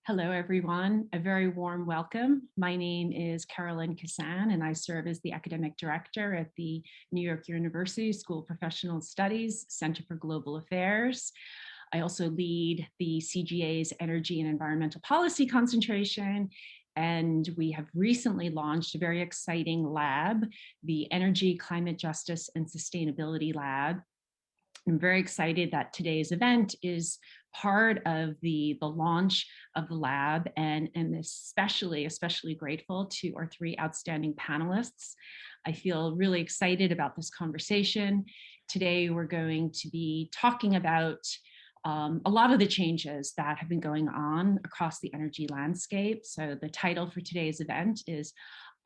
Hello, everyone. A very warm welcome. My name is Carolyn Kassan, and I serve as the Academic Director at the New York University School of Professional Studies Center for Global Affairs. I also lead the CGA's Energy and Environmental Policy concentration, and we have recently launched a very exciting lab, the Energy, Climate Justice, and Sustainability Lab. I'm very excited that today's event is part of the launch of the lab, and especially grateful to our three outstanding panelists. I feel really excited about this conversation. Today, we're going to be talking about a lot of the changes that have been going on across the energy landscape. So the title for today's event is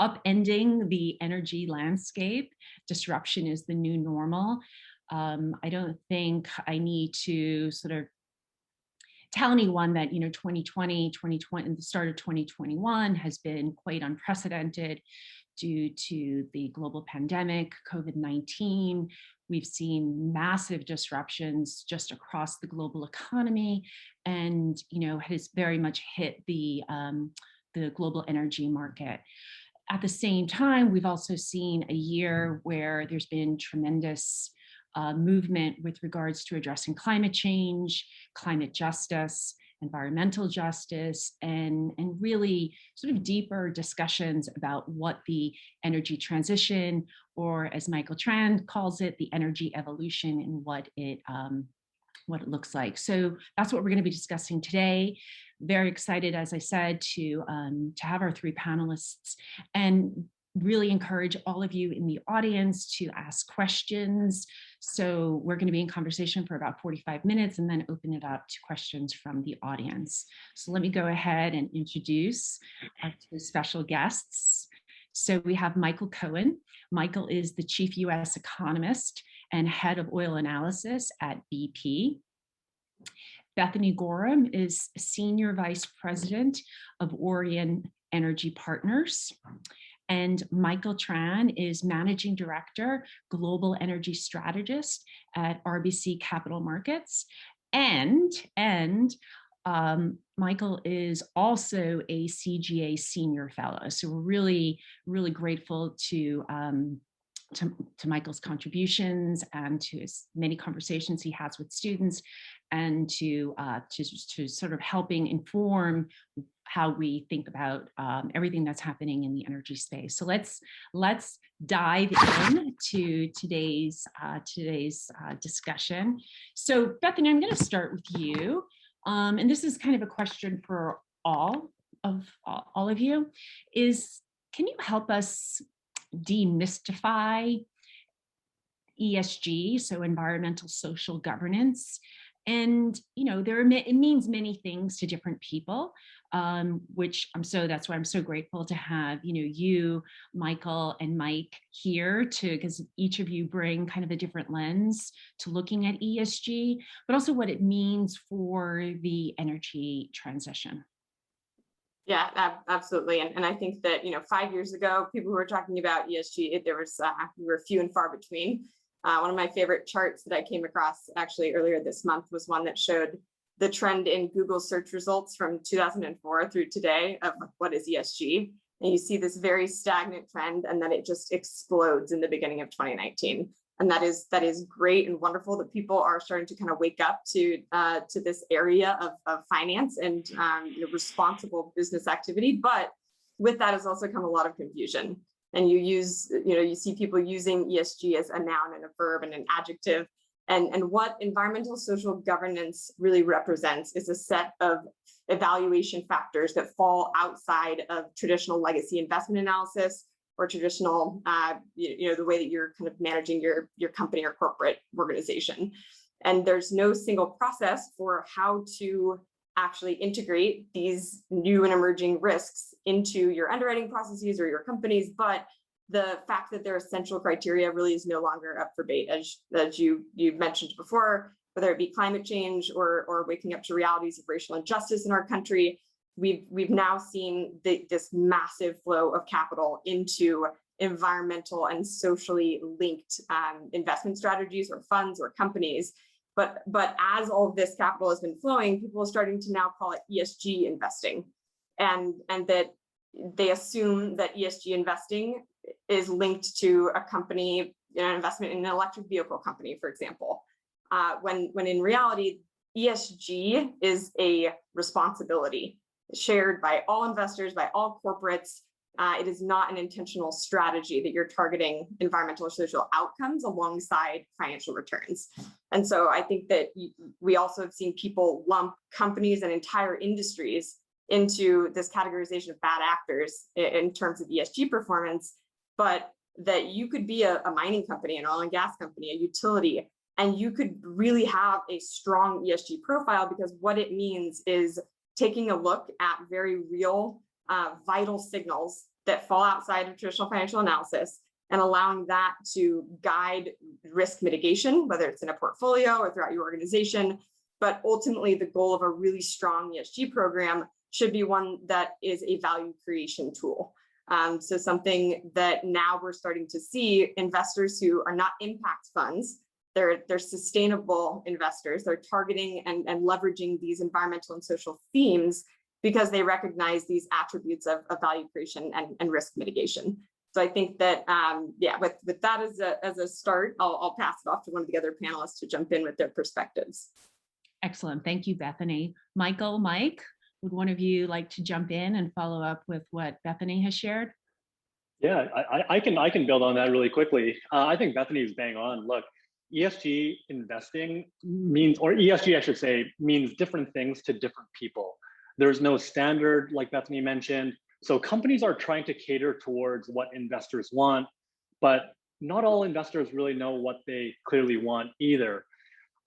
Upending the Energy Landscape. Disruption is the New Normal. I don't think I need to sort of tell anyone that 2020, and the start of 2021 has been quite unprecedented due to the global pandemic, COVID-19. We've seen massive disruptions just across the global economy, and has very much hit the global energy market. At the same time, we've also seen a year where there's been tremendous movement with regards to addressing climate change, climate justice, environmental justice, and really sort of deeper discussions about what the energy transition, or as Michael Tran calls it, the energy evolution, and what it looks like. So that's what we're going to be discussing today. Very excited, as I said, to have our three panelists, and really encourage all of you in the audience to ask questions. So we're going to be in conversation for about 45 minutes and then open it up to questions from the audience. So let me go ahead and introduce our two special guests. So we have Michael Cohen. Michael is the Chief U.S. Economist and Head of Oil Analysis at BP. Bethany Gorham is Senior Vice President of Orion Energy Partners. And Michael Tran is Managing Director, Global Energy Strategist at RBC Capital Markets. And Michael is also a CGA Senior Fellow. So we're really, really grateful to Michael's contributions and to his many conversations he has with students, and to sort of helping inform how we think about everything that's happening in the energy space. So let's dive in to today's discussion. So Bethany, I'm going to start with you, and this is kind of a question for all of you. Can you help us demystify ESG, so environmental social governance? And it means many things to different people, that's why I'm so grateful to have you, Michael, and Mike here, because each of you bring kind of a different lens to looking at ESG, but also what it means for the energy transition. Yeah, absolutely. And I think that, 5 years ago, people who were talking about ESG, we were few and far between. One of my favorite charts that I came across actually earlier this month was one that showed the trend in Google search results from 2004 through today of what is ESG. And you see this very stagnant trend, and then it just explodes in the beginning of 2019. And that is great and wonderful that people are starting to kind of wake up to this area of finance and responsible business activity. But with that has also come a lot of confusion. And you see people using ESG as a noun and a verb and an adjective. And what environmental social governance really represents is a set of evaluation factors that fall outside of traditional legacy investment analysis or traditional, the way that you're kind of managing your company or corporate organization. And there's no single process for how to actually integrate these new and emerging risks into your underwriting processes or your companies, but the fact that their essential criteria really is no longer up for debate, as you mentioned before, whether it be climate change or waking up to realities of racial injustice in our country. We've now seen this massive flow of capital into environmental and socially linked investment strategies or funds or companies. But as all of this capital has been flowing, people are starting to now call it ESG investing, and that they assume that ESG investing is linked to a company, an investment in an electric vehicle company, for example, when in reality, ESG is a responsibility shared by all investors, by all corporates. It is not an intentional strategy that you're targeting environmental or social outcomes alongside financial returns. And so I think that we also have seen people lump companies and entire industries into this categorization of bad actors in terms of ESG performance, but that you could be a mining company, an oil and gas company, a utility, and you could really have a strong ESG profile, because what it means is taking a look at very real, vital signals that fall outside of traditional financial analysis and allowing that to guide risk mitigation, whether it's in a portfolio or throughout your organization. But ultimately, the goal of a really strong ESG program should be one that is a value creation tool. So something that now we're starting to see investors who are not impact funds, they're sustainable investors. They're targeting and leveraging these environmental and social themes because they recognize these attributes of value creation and risk mitigation. So I think that, yeah, with that as a start, I'll pass it off to one of the other panelists to jump in with their perspectives. Excellent. Thank you, Bethany. Michael, Mike, would one of you like to jump in and follow up with what Bethany has shared? Yeah, I can build on that really quickly. I think Bethany is bang on. Look, ESG investing means, or ESG, I should say, means different things to different people. There's no standard, like Bethany mentioned. So companies are trying to cater towards what investors want, but not all investors really know what they clearly want either.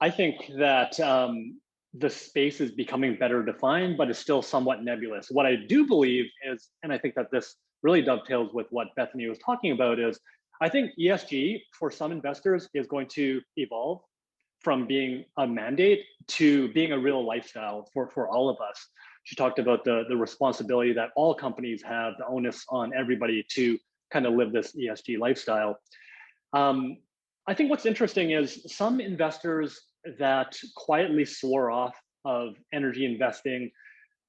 I think that the space is becoming better defined, but it's still somewhat nebulous. What I do believe is, and I think that this really dovetails with what Bethany was talking about, is I think ESG for some investors is going to evolve from being a mandate to being a real lifestyle for all of us. She talked about the responsibility that all companies have, the onus on everybody to kind of live this ESG lifestyle. I think what's interesting is some investors that quietly swore off of energy investing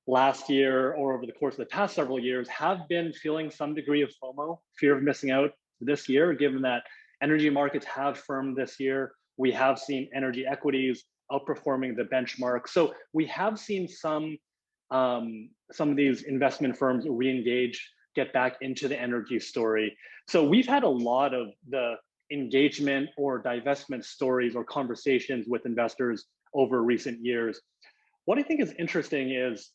last year or over the course of the past several years have been feeling some degree of FOMO, fear of missing out this year, given that energy markets have firmed this year. We have seen energy equities outperforming the benchmark. So we have seen some of these investment firms re-engage, get back into the energy story. So we've had a lot of the engagement or divestment stories or conversations with investors over recent years. What I think is interesting is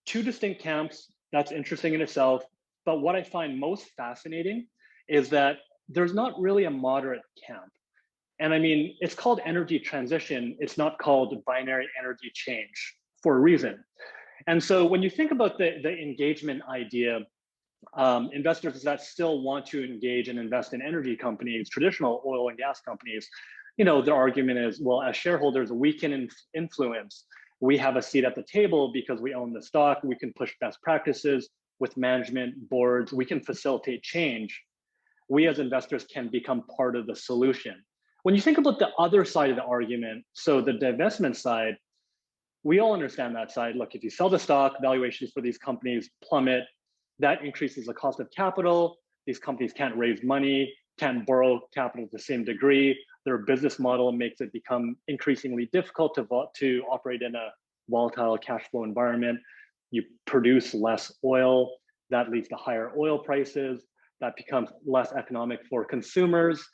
two distinct camps. That's interesting in itself. But what I find most fascinating is that there's not really a moderate camp. And I mean, it's called energy transition. It's not called binary energy change for a reason. And so when you think about the engagement idea, investors that still want to engage and invest in energy companies, traditional oil and gas companies, you know, their argument is, well, as shareholders, we can influence. We have a seat at the table because we own the stock. We can push best practices with management boards. We can facilitate change. We as investors can become part of the solution. When you think about the other side of the argument, so the divestment side, we all understand that side. Look, if you sell the stock, valuations for these companies plummet. That increases the cost of capital. These companies can't raise money, can't borrow capital to the same degree. Their business model makes it become increasingly difficult to operate in a volatile cash flow environment. You produce less oil, that leads to higher oil prices. That becomes less economic for consumers.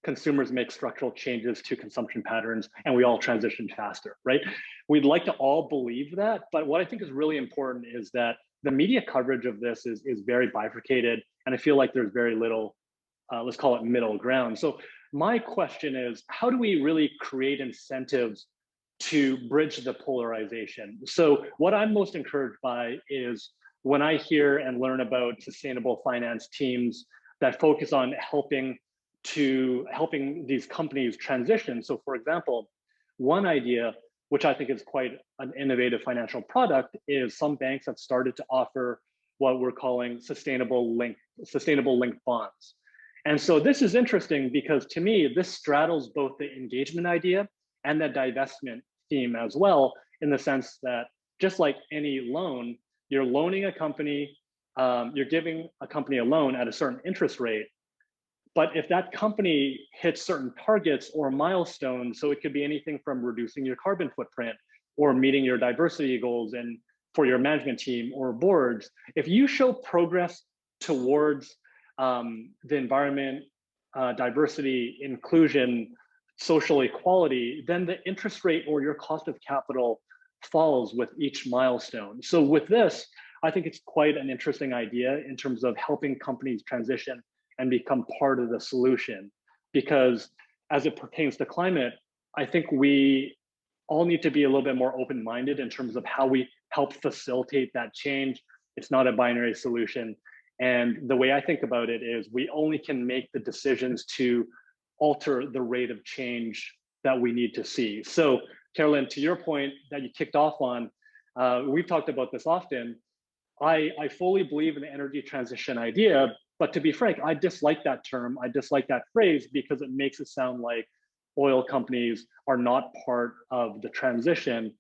Consumers make structural changes to consumption patterns, and we all transition faster, right? We'd like to all believe that, but what I think is really important is that the media coverage of this is very bifurcated, and I feel like there's very little, let's call it middle ground. So my question is, how do we really create incentives to bridge the polarization? So what I'm most encouraged by is when I hear and learn about sustainable finance teams that focus on helping these companies transition. So for example, one idea, which I think is quite an innovative financial product, is some banks have started to offer what we're calling sustainable linked bonds. And so this is interesting because to me, this straddles both the engagement idea and the divestment theme as well, in the sense that just like any loan, you're loaning a company, you're giving a company a loan at a certain interest rate. But if that company hits certain targets or milestones, so it could be anything from reducing your carbon footprint or meeting your diversity goals and for your management team or boards, if you show progress towards the environment, diversity, inclusion, social equality, then the interest rate or your cost of capital falls with each milestone. So with this, I think it's quite an interesting idea in terms of helping companies transition and become part of the solution. Because as it pertains to climate, I think we all need to be a little bit more open-minded in terms of how we help facilitate that change. It's not a binary solution. And the way I think about it is we only can make the decisions to alter the rate of change that we need to see. So Carolyn, to your point that you kicked off on, we've talked about this often. I fully believe in the energy transition idea, but to be frank, I dislike that term. I dislike that phrase because it makes it sound like oil companies are not part of the transition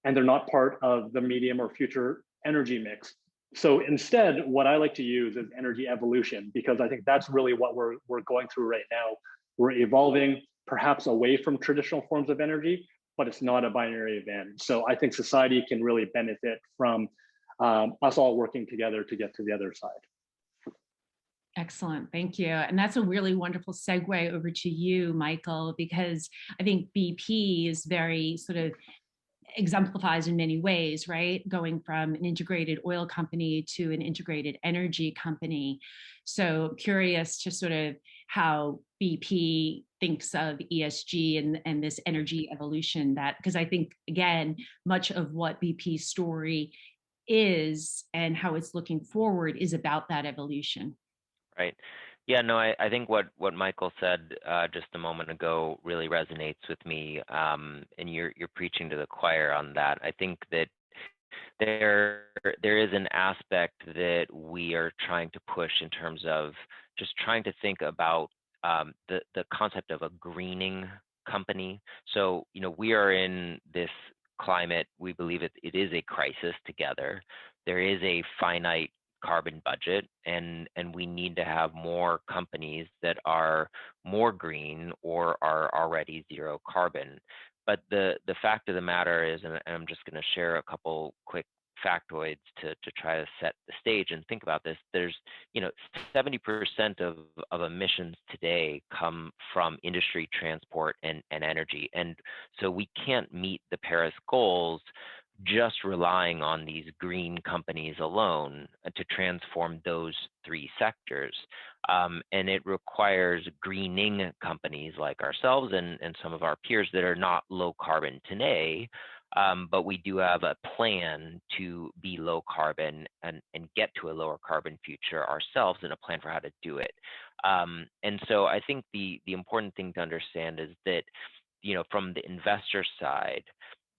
and they're not part of the medium or future energy mix. So instead, what I like to use is energy evolution, because I think that's really what we're going through right now. We're evolving perhaps away from traditional forms of energy, but it's not a binary event. So I think society can really benefit from us all working together to get to the other side. Excellent, thank you. And that's a really wonderful segue over to you, Michael, because I think BP is very sort of exemplifies in many ways, right? Going from an integrated oil company to an integrated energy company. So curious to sort of how BP thinks of ESG and this energy evolution, that, because I think, again, much of what BP's story is and how it's looking forward is about that evolution. Right. Yeah, no, I think what Michael said just a moment ago really resonates with me, and you're preaching to the choir on that. I think that there is an aspect that we are trying to push in terms of just trying to think about the concept of a greening company. So, you know, we are in this climate. We believe it is a crisis together. There is a finite carbon budget, and we need to have more companies that are more green or are already zero carbon. But the fact of the matter is, and I'm just going to share a couple quick factoids to try to set the stage and think about this. There's, 70% of emissions today come from industry, transport, and energy. And so we can't meet the Paris goals just relying on these green companies alone to transform those three sectors. And it requires greening companies like ourselves and some of our peers that are not low carbon today, but we do have a plan to be low carbon and get to a lower carbon future ourselves, and a plan for how to do it. And so I think the important thing to understand is that, from the investor side,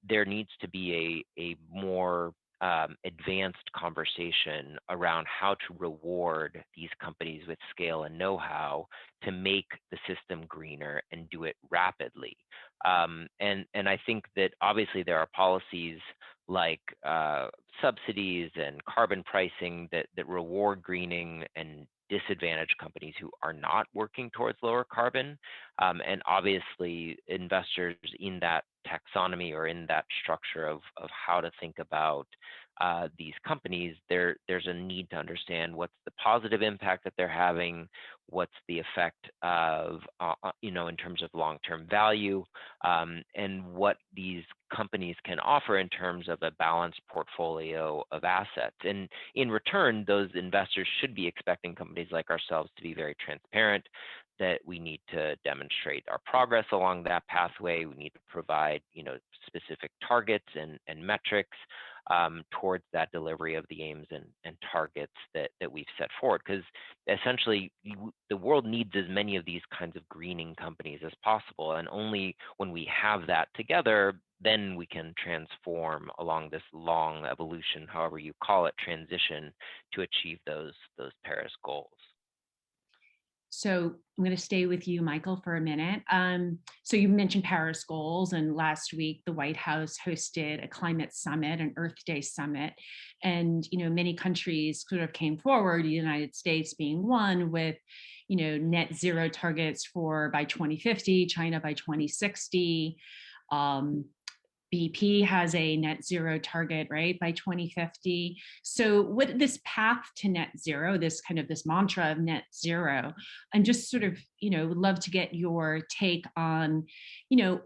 there needs to be a more advanced conversation around how to reward these companies with scale and know-how to make the system greener and do it rapidly. And I think that obviously there are policies like subsidies and carbon pricing that reward greening and disadvantage companies who are not working towards lower carbon. And obviously investors in that taxonomy or in that structure of how to think about these companies, there's a need to understand what's the positive impact that they're having, what's the effect of, in terms of long-term value, and what these companies can offer in terms of a balanced portfolio of assets. And in return, those investors should be expecting companies like ourselves to be very transparent, that we need to demonstrate our progress along that pathway. We need to provide, specific targets and metrics towards that delivery of the aims and targets that we've set forward. Because essentially, the world needs as many of these kinds of greening companies as possible. And only when we have that together, then we can transform along this long evolution, however you call it, transition, to achieve those Paris goals. So I'm going to stay with you, Michael, for a minute. So you mentioned Paris goals, and last week the White House hosted a climate summit, an Earth Day summit, and many countries sort of came forward, the United States being one, with net zero targets for by 2050, China by 2060. BP has a net zero target, right, by 2050. So what this path to net zero, this mantra of net zero, and just sort of, would love to get your take on,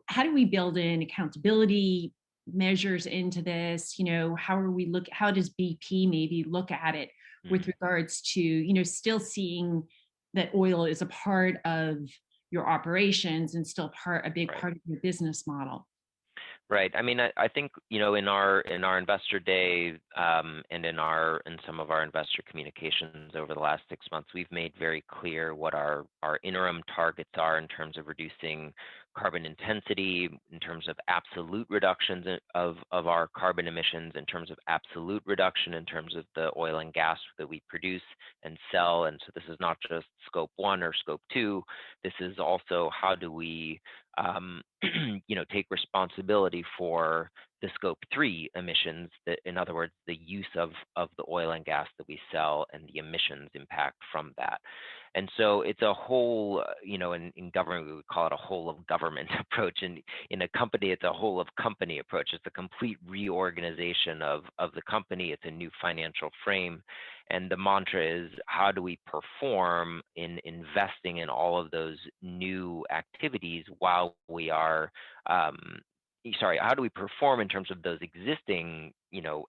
how do we build in accountability measures into this? How does BP maybe look at it with regards to, still seeing that oil is a part of your operations and still a big part of your business model? Right. I mean, I think, in our investor day and in some of our investor communications over the last 6 months, we've made very clear what our interim targets are in terms of reducing carbon intensity, in terms of absolute reductions of our carbon emissions, in terms of absolute reduction in terms of the oil and gas that we produce and sell. And so this is not just scope 1 or scope 2. This is also how do we take responsibility for the scope 3 emissions, that, in other words, the use of the oil and gas that we sell and the emissions impact from that. And so it's a whole, in government, we would call it a whole of government approach. And in a company, it's a whole of company approach. It's a complete reorganization of the company. It's a new financial frame. And the mantra is, how do we perform in investing in all of those new activities while we are, how do we perform in terms of those existing,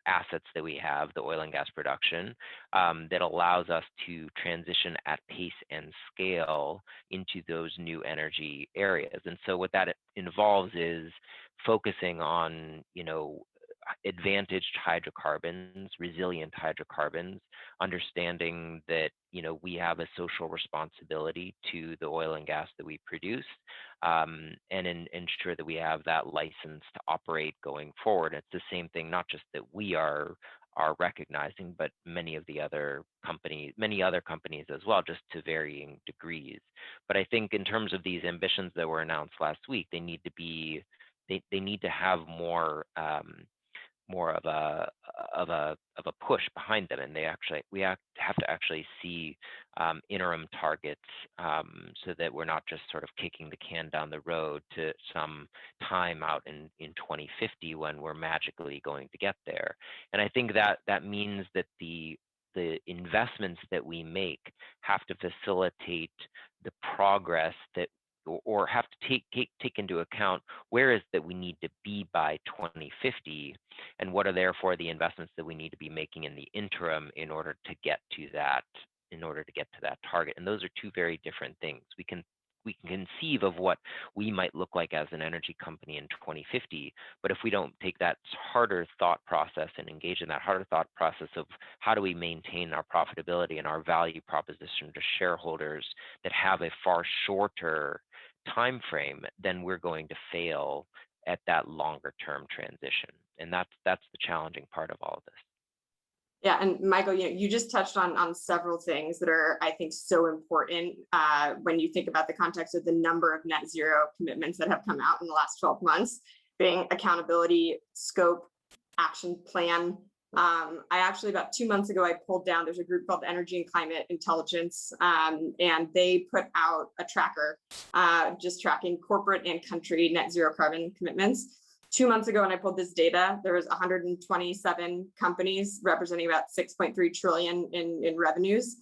assets that we have, the oil and gas production, that allows us to transition at pace and scale into those new energy areas. And so what that involves is focusing on, advantaged hydrocarbons, resilient hydrocarbons, understanding that, we have a social responsibility to the oil and gas that we produce, and ensure that we have that license to operate going forward. It's the same thing, not just that we are recognizing, but many other companies as well, just to varying degrees. But I think in terms of these ambitions that were announced last week, they need to have more of a push behind them, and we have to actually see interim targets, so that we're not just sort of kicking the can down the road to some time out in 2050 when we're magically going to get there. And I think that means that the investments that we make have to facilitate the progress that, or have to take into account where is that we need to be by 2050, and what are therefore the investments that we need to be making in the interim in order to get to that target. And those are two very different things. We can conceive of what we might look like as an energy company in 2050, but if we don't take that harder thought process and engage in that harder thought process of how do we maintain our profitability and our value proposition to shareholders that have a far shorter time frame, then we're going to fail at that longer term transition. And that's the challenging part of all of this. Yeah, and Michael, you just touched on several things that are, I think, so important when you think about the context of the number of net zero commitments that have come out in the last 12 months, being accountability, scope, action plan. I actually, about 2 months ago, I pulled down, there's a group called Energy and Climate Intelligence, and they put out a tracker just tracking corporate and country net zero carbon commitments. 2 months ago, when I pulled this data, there was 127 companies representing about 6.3 trillion in revenues.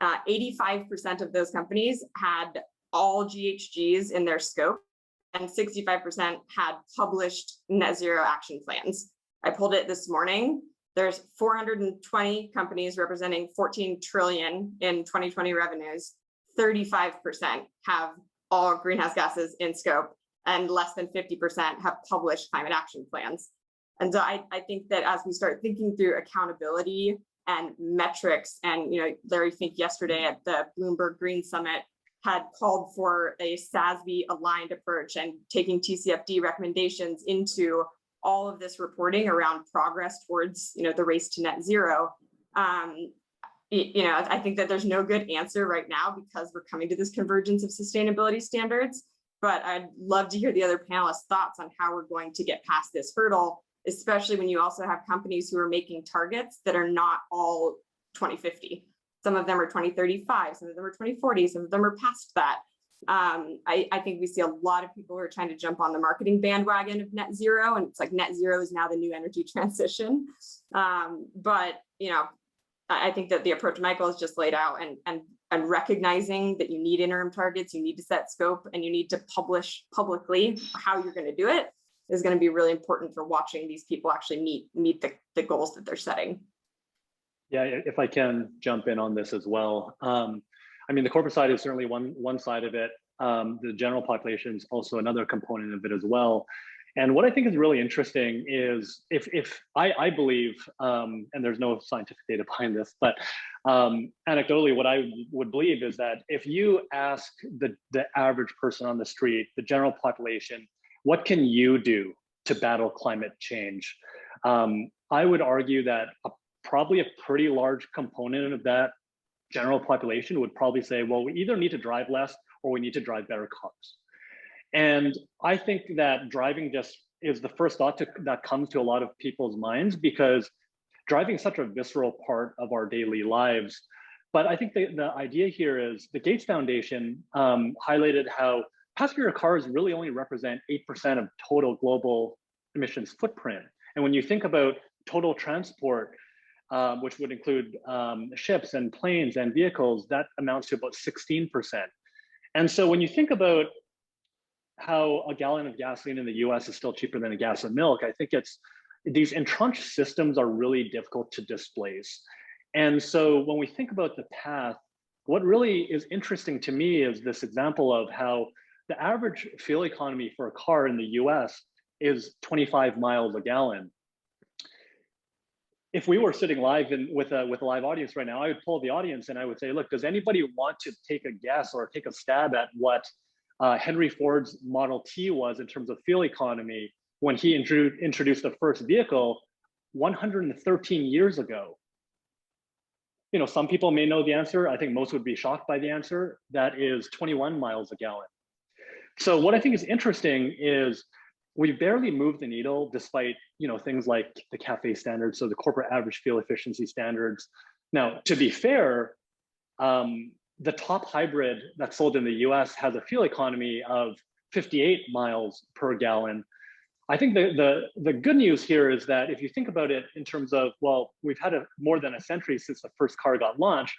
85% of those companies had all GHGs in their scope, and 65% had published net zero action plans. I pulled it this morning. There's 420 companies representing 14 trillion in 2020 revenues. 35% have all greenhouse gases in scope, and less than 50% have published climate action plans. And so I think that as we start thinking through accountability and metrics, and Larry Fink yesterday at the Bloomberg Green Summit had called for a SASB aligned approach and taking TCFD recommendations into all of this reporting around progress towards the race to net zero. I think that there's no good answer right now because we're coming to this convergence of sustainability standards. But I'd love to hear the other panelists' thoughts on how we're going to get past this hurdle, especially when you also have companies who are making targets that are not all 2050. Some of them are 2035, some of them are 2040, some of them are past that. I think we see a lot of people who are trying to jump on the marketing bandwagon of net zero, and it's like net zero is now the new energy transition. But I think that the approach Michael has just laid out and recognizing that you need interim targets, you need to set scope, and you need to publish publicly how you're going to do it is going to be really important for watching these people actually meet the goals that they're setting. Yeah, if I can jump in on this as well. I mean, the corporate side is certainly one side of it. The general population is also another component of it as well. And what I think is really interesting is if I believe, and there's no scientific data behind this, but anecdotally, what I would believe is that if you ask the average person on the street, the general population, what can you do to battle climate change? I would argue that probably a pretty large component of that general population would probably say, well, we either need to drive less or we need to drive better cars. And I think that driving just is the first thought that comes to a lot of people's minds because driving is such a visceral part of our daily lives. But I think the idea here is the Gates Foundation highlighted how passenger cars really only represent 8% of total global emissions footprint. And when you think about total transport, which would include ships and planes and vehicles, that amounts to about 16%. And so when you think about how a gallon of gasoline in the US is still cheaper than a gas of milk, I think these entrenched systems are really difficult to displace. And so when we think about the path, what really is interesting to me is this example of how the average fuel economy for a car in the US is 25 miles a gallon. If we were sitting live with a live audience right now, I would poll the audience and I would say, look, does anybody want to take a guess or take a stab at what Henry Ford's Model T was in terms of fuel economy when he introduced the first vehicle 113 years ago? Some people may know the answer. I think most would be shocked by the answer. That is 21 miles a gallon. So what I think is interesting is we barely moved the needle despite things like the CAFE standards, so the corporate average fuel efficiency standards. Now, to be fair, the top hybrid that's sold in the US has a fuel economy of 58 miles per gallon. I think the good news here is that if you think about it in terms of, well, we've had more than a century since the first car got launched,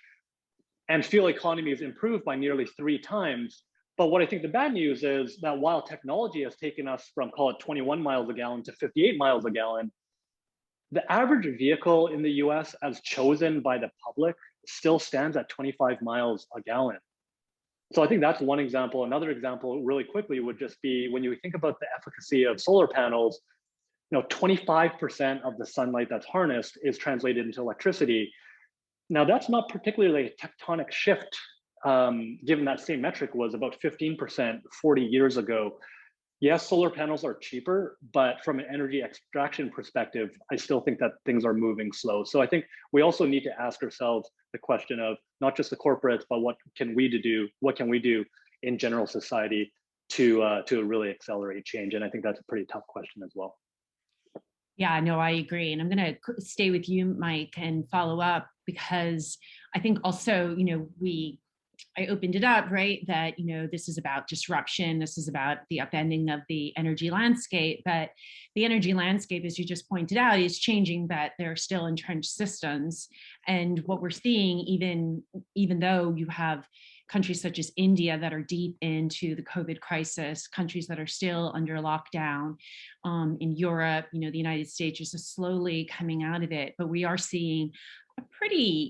and fuel economy has improved by nearly 3 times. But what I think the bad news is that while technology has taken us from, call it 21 miles a gallon to 58 miles a gallon, the average vehicle in the US as chosen by the public still stands at 25 miles a gallon. So I think that's one example. Another example really quickly would just be when you think about the efficacy of solar panels, 25% of the sunlight that's harnessed is translated into electricity. Now that's not particularly a tectonic shift, given that same metric was about 15% 40 years ago. Yes, solar panels are cheaper, but from an energy extraction perspective, I still think that things are moving slow. So I think we also need to ask ourselves the question of not just the corporates, but what can we do in general society to really accelerate change? And I think that's a pretty tough question as well. Yeah, no, I agree. And I'm going to stay with you, Mike, and follow up because I think also, I opened it up, right? That, this is about disruption. This is about the upending of the energy landscape. But the energy landscape, as you just pointed out, is changing, but there are still entrenched systems. And what we're seeing, even though you have countries such as India that are deep into the COVID crisis, countries that are still under lockdown, in Europe, the United States is slowly coming out of it. But we are seeing a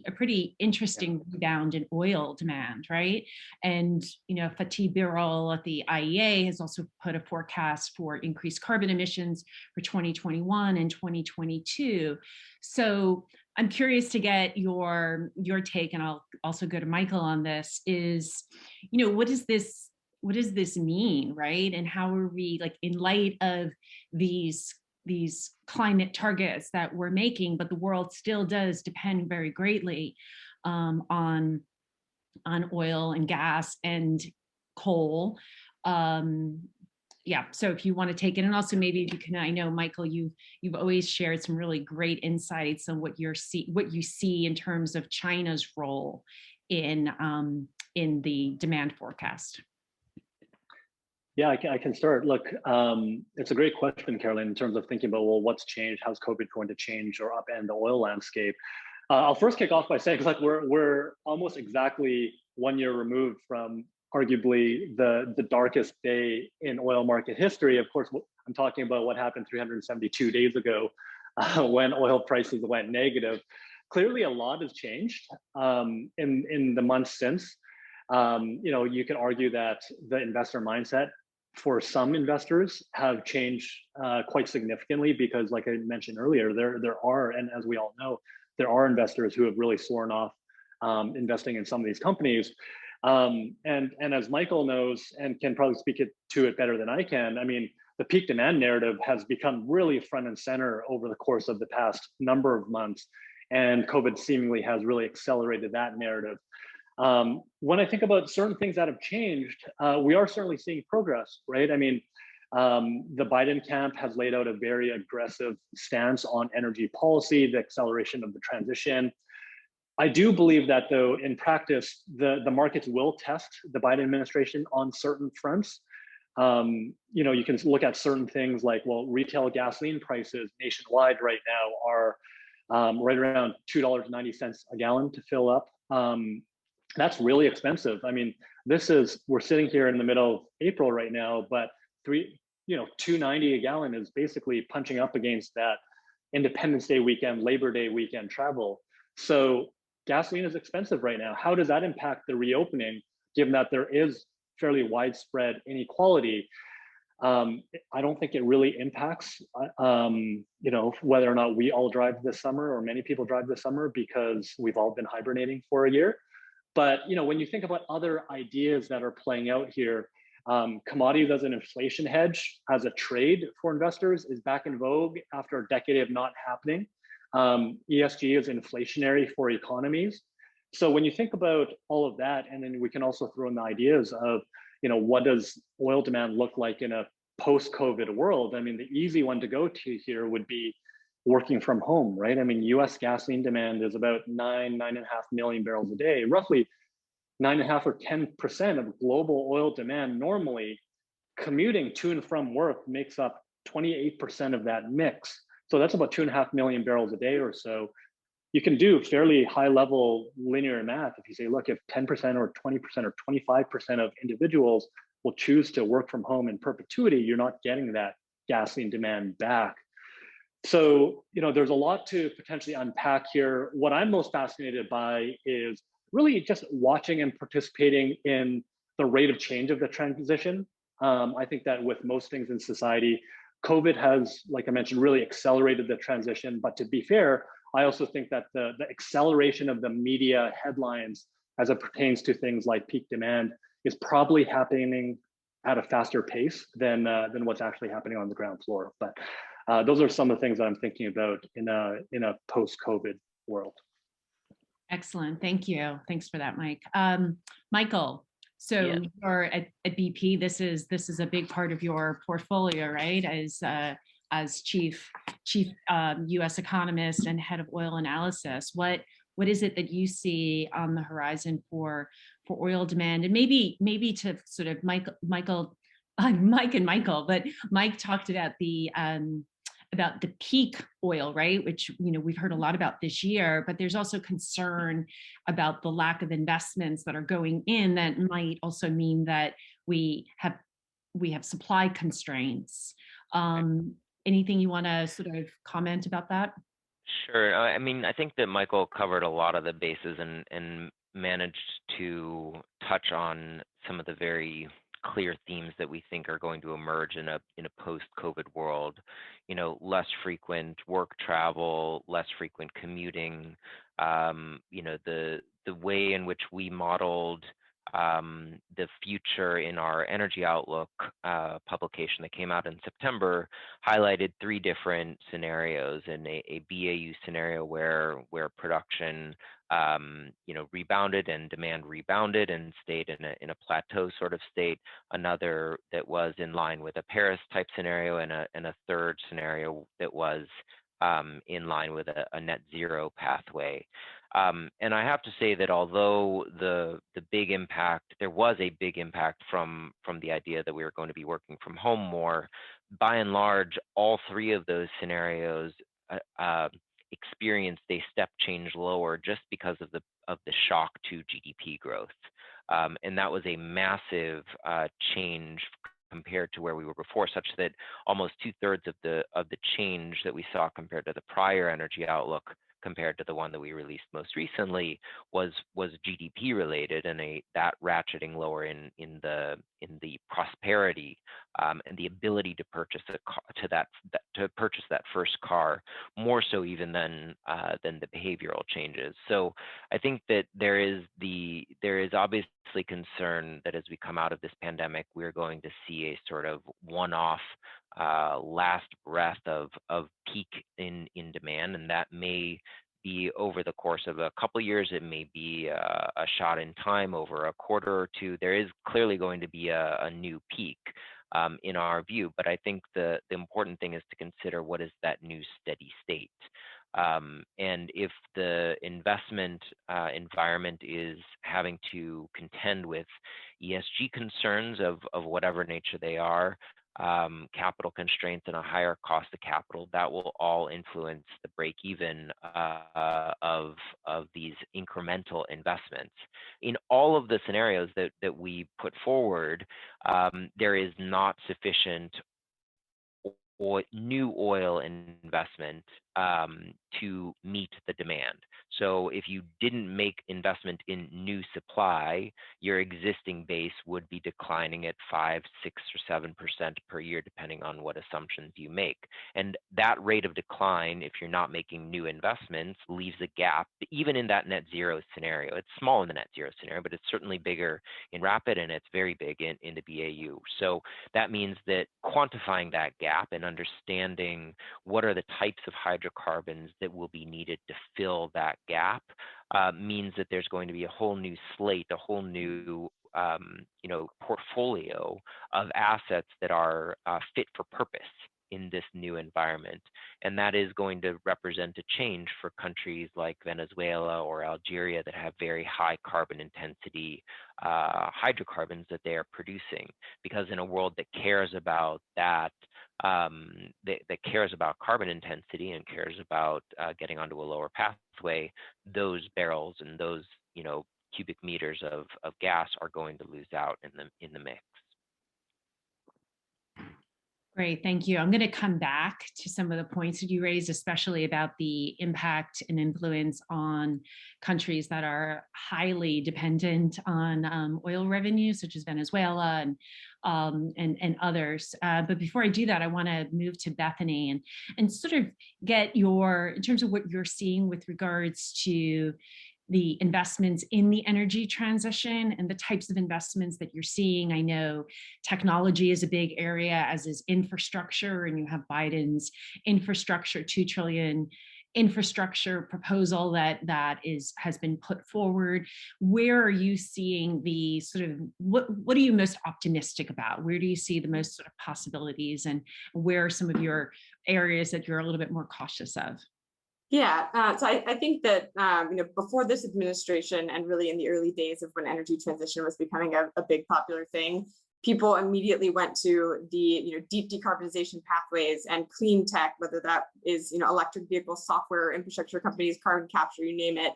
pretty interesting rebound in oil demand, right? And Fatih Birol at the IEA has also put a forecast for increased carbon emissions for 2021 and 2022. So I'm curious to get your take, and I'll also go to Michael on this. Is what does this mean, right? And how are we, like, in light of these climate targets that we're making, but the world still does depend very greatly on oil and gas and coal. Yeah, so if you want to take it, and also maybe if you can, I know Michael, you've always shared some really great insights on what you see in terms of China's role in the demand forecast. Yeah, I can start. Look, it's a great question, Caroline, in terms of thinking about, well, what's changed? How's COVID going to change or upend the oil landscape? I'll first kick off by saying, like, we're almost exactly 1 year removed from arguably the darkest day in oil market history. Of course, I'm talking about what happened 372 days ago when oil prices went negative. Clearly, a lot has changed in the months since. You could argue that the investor mindset for some investors have changed quite significantly because, like I mentioned earlier, there are, and as we all know, there are investors who have really sworn off investing in some of these companies. And as Michael knows and can probably speak to it better than I can, I mean, the peak demand narrative has become really front and center over the course of the past number of months, and COVID seemingly has really accelerated that narrative. When I think about certain things that have changed, we are certainly seeing progress, right? I mean, the Biden camp has laid out a very aggressive stance on energy policy, the acceleration of the transition. I do believe that, though, in practice, the markets will test the Biden administration on certain fronts. You can look at certain things like, well, retail gasoline prices nationwide right now are right around $2.90 a gallon to fill up. That's really expensive. I mean, we're sitting here in the middle of April right now, but $2.90 a gallon is basically punching up against that Independence Day weekend, Labor Day weekend travel. So gasoline is expensive right now. How does that impact the reopening, given that there is fairly widespread inequality? I don't think it really impacts, whether or not we all drive this summer or many people drive this summer because we've all been hibernating for a year. But when you think about other ideas that are playing out here, commodities as an inflation hedge, as a trade for investors, is back in vogue after a decade of not happening. ESG is inflationary for economies. So when you think about all of that, and then we can also throw in the ideas of, what does oil demand look like in a post-COVID world? I mean, the easy one to go to here would be working from home, right? I mean, US gasoline demand is about 9.5 million barrels a day, roughly 9.5 or 10% of global oil demand. Normally, commuting to and from work makes up 28% of that mix. So that's about 2.5 million barrels a day or so. You can do fairly high level linear math if you say, look, if 10% or 20% or 25% of individuals will choose to work from home in perpetuity, you're not getting that gasoline demand back. So, there's a lot to potentially unpack here. What I'm most fascinated by is really just watching and participating in the rate of change of the transition. I think that with most things in society, COVID has, like I mentioned, really accelerated the transition. But to be fair, I also think that the acceleration of the media headlines as it pertains to things like peak demand is probably happening at a faster pace than what's actually happening on the ground floor. But those are some of the things that I'm thinking about in a post-COVID world. Excellent. Thank you. Thanks for that, Mike. Michael, so you're at BP. This is a big part of your portfolio, right? As chief U.S. economist and head of oil analysis, what is it that you see on the horizon for oil demand? And maybe to sort of Mike and Michael, but Mike talked about the peak oil, right? Which, we've heard a lot about this year, but there's also concern about the lack of investments that are going in that might also mean that we have supply constraints. Anything you want to sort of comment about that? Sure. I mean, I think that Michael covered a lot of the bases and managed to touch on some of the very clear themes that we think are going to emerge in a post-COVID world. Less frequent work travel, less frequent commuting. The way in which we modeled the future in our energy outlook publication that came out in September highlighted 3 different scenarios, and a BAU scenario where production rebounded and demand rebounded and stayed in a plateau sort of state, another that was in line with a Paris type scenario, and a third scenario that was in line with a net zero pathway. And I have to say that although the big impact, there was a big impact from the idea that we were going to be working from home more, by and large, all 3 of those scenarios experienced a step change lower just because of the shock to GDP growth. And that was a massive change compared to where we were before, such that almost 2/3 of the change that we saw compared to the prior energy outlook, compared to the one that we released most recently, was GDP related, and that ratcheting lower in the prosperity and the ability to purchase purchase that first car, more so even than the behavioral changes. So I think that there is obviously concern that as we come out of this pandemic, we're going to see a sort of one-off last breath of peak in demand, and that may be over the course of a couple of years. It may be a shot in time over a quarter or 2. There is clearly going to be a new peak in our view, but I think the important thing is to consider what is that new steady state. And if the investment environment is having to contend with ESG concerns of whatever nature they are, capital constraints and a higher cost of capital, that will all influence the break even of these incremental investments. In all of the scenarios that we put forward, there is not sufficient new oil investment to meet the demand. So if you didn't make investment in new supply, your existing base would be declining at 5%, 6%, or 7% per year, depending on what assumptions you make. And that rate of decline, if you're not making new investments, leaves a gap, even in that net zero scenario. It's small in the net zero scenario, but it's certainly bigger in rapid, and it's very big in the BAU. So that means that quantifying that gap and understanding what are the types of hydrocarbons that will be needed to fill that gap means that there's going to be a whole new slate, a whole new portfolio of assets that are fit for purpose in this new environment. And that is going to represent a change for countries like Venezuela or Algeria that have very high carbon intensity hydrocarbons that they are producing. Because in a world that cares about that, that cares about carbon intensity and cares about getting onto a lower pathway, those barrels and those cubic meters of gas are going to lose out in the mix. Great, thank you. I'm going to come back to some of the points that you raised, especially about the impact and influence on countries that are highly dependent on oil revenue, such as Venezuela and others. But before I do that, I want to move to Bethany and sort of get in terms of what you're seeing with regards to the investments in the energy transition and the types of investments that you're seeing. I know technology is a big area, as is infrastructure, and you have Biden's infrastructure, $2 trillion infrastructure proposal that has been put forward. Where are you seeing the sort of, what are you most optimistic about? Where do you see the most sort of possibilities, and where are some of your areas that you're a little bit more cautious of? Yeah, so I think that before this administration, and really in the early days of when energy transition was becoming a big popular thing, people immediately went to the deep decarbonization pathways and clean tech, whether that is electric vehicles, software, infrastructure companies, carbon capture, you name it.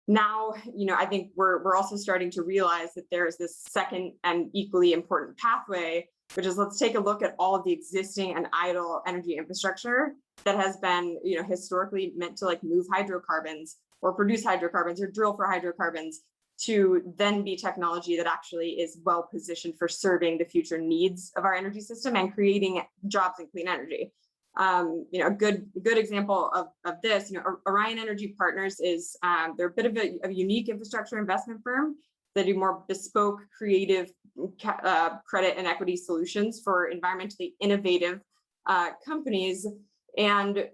Now, I think we're also starting to realize that there is this second and equally important pathway, which is, let's take a look at all of the existing and idle energy infrastructure that has been, historically meant to move hydrocarbons or produce hydrocarbons or drill for hydrocarbons, to then be technology that actually is well positioned for serving the future needs of our energy system and creating jobs in clean energy. A good example of this, Orion Energy Partners is they're a bit of a unique infrastructure investment firm. that do more bespoke, creative credit and equity solutions for environmentally innovative companies. And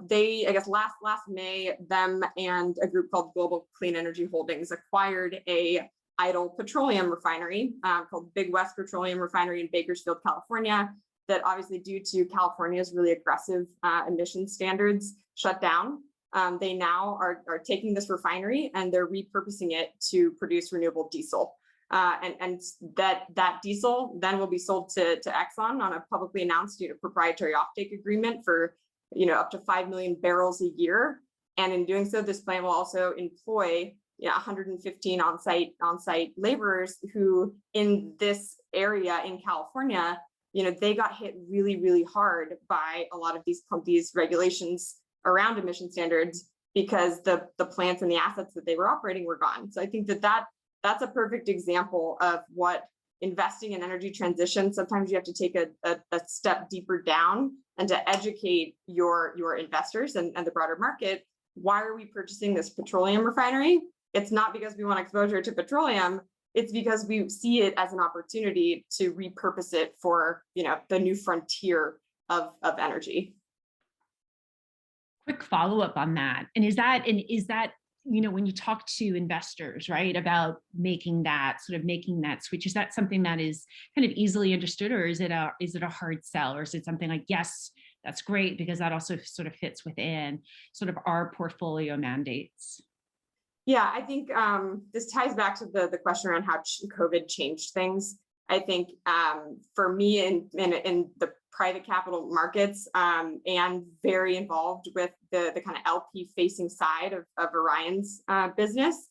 they, I guess last May, them and a group called Global Clean Energy Holdings acquired a idle petroleum refinery called Big West Petroleum Refinery in Bakersfield, California, that obviously, due to California's really aggressive emission standards, shut down. They now are taking this refinery and they're repurposing it to produce renewable diesel. And that diesel then will be sold to Exxon on a publicly announced proprietary offtake agreement for up to 5 million barrels a year. And in doing so, this plant will also employ 115 on-site laborers who, in this area in California, they got hit really, really hard by a lot of these regulations around emission standards because the plants and the assets that they were operating were gone. So I think that's a perfect example of what investing in energy transition, sometimes you have to take a step deeper down and to educate your investors and the broader market. Why are we purchasing this petroleum refinery? It's not because we want exposure to petroleum. It's because we see it as an opportunity to repurpose it for the new frontier of energy. Quick follow-up on that. And is that when you talk to investors, right, about making that switch, is that something that is kind of easily understood, or is it a hard sell, or is it something like, yes, that's great because that also sort of fits within sort of our portfolio mandates? Yeah, I think this ties back to the question around how COVID changed things. I think for me in the private capital markets and very involved with the kind of LP facing side of Orion's business,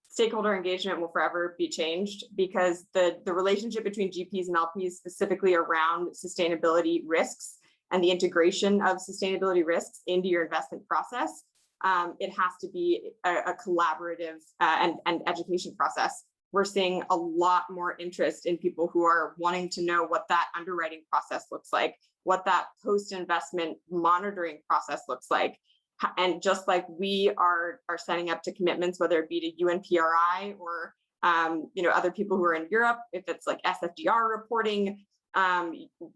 stakeholder engagement will forever be changed because the relationship between GPs and LPs, specifically around sustainability risks and the integration of sustainability risks into your investment process, it has to be a collaborative and education process. We're seeing a lot more interest in people who are wanting to know what that underwriting process looks like, what that post-investment monitoring process looks like. And just like we are setting up to commitments, whether it be to UNPRI or other people who are in Europe, if it's like SFDR reporting,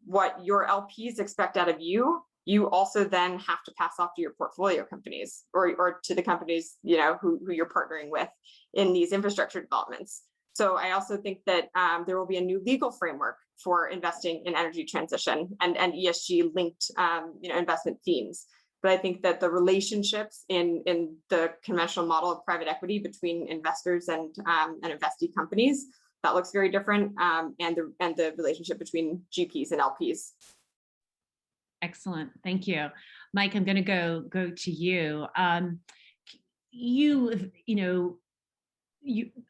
what your LPs expect out of you, you also then have to pass off to your portfolio companies or to the companies who you're partnering with in these infrastructure developments. So I also think that there will be a new legal framework for investing in energy transition and ESG linked investment themes. But I think that the relationships in the conventional model of private equity between investors and investee companies, that looks very different, and the relationship between GPs and LPs. Excellent, thank you, Mike. I'm going to go to you.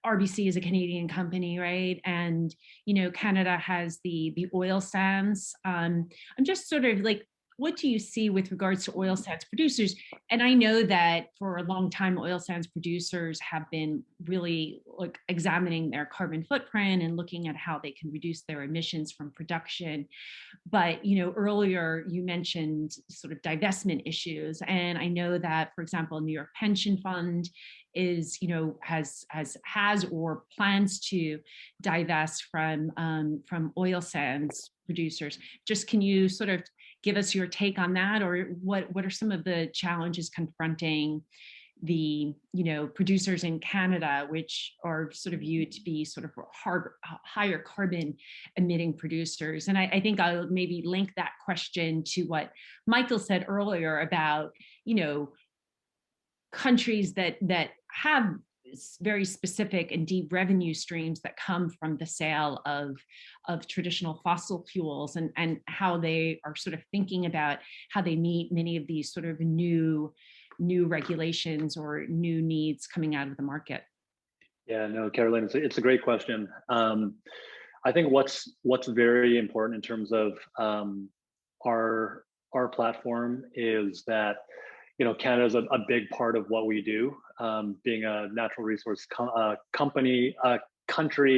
RBC is a Canadian company, right? And Canada has the oil sands. I'm just sort of like, what do you see with regards to oil sands producers? And I know that for a long time, oil sands producers have been really examining their carbon footprint and looking at how they can reduce their emissions from production. But earlier you mentioned sort of divestment issues, and I know that, for example, New York Pension Fund is has or plans to divest from oil sands producers. Just can you sort of give us your take on that, or what are some of the challenges confronting the producers in Canada, which are sort of viewed to be sort of higher carbon emitting producers? And I think I'll maybe link that question to what Michael said earlier about countries that have very specific and deep revenue streams that come from the sale of traditional fossil fuels, and how they are sort of thinking about how they meet many of these sort of new regulations or new needs coming out of the market. Yeah, no, Caroline, it's a great question. I think what's very important in terms of our platform is that Canada is a big part of what we do, being a natural resource country,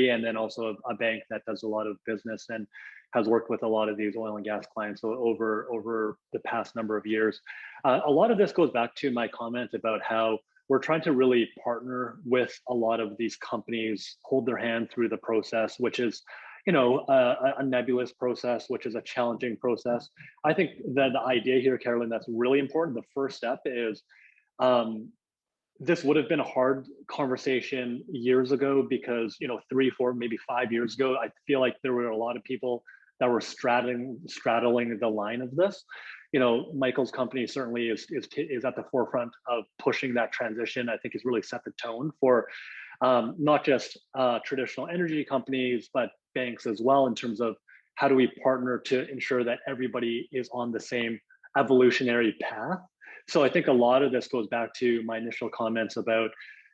and then also a bank that does a lot of business. And has worked with a lot of these oil and gas clients over the past number of years. A lot of this goes back to my comment about how we're trying to really partner with a lot of these companies, hold their hand through the process, which is, a nebulous process, which is a challenging process. I think that the idea here, Carolyn, that's really important. The first step is, this would have been a hard conversation years ago because, 3, 4, maybe 5 years ago, I feel like there were a lot of people that were straddling the line of this. Michael's company certainly is at the forefront of pushing that transition. I think has really set the tone for not just traditional energy companies, but banks as well, in terms of how do we partner to ensure that everybody is on the same evolutionary path. So I think a lot of this goes back to my initial comments about,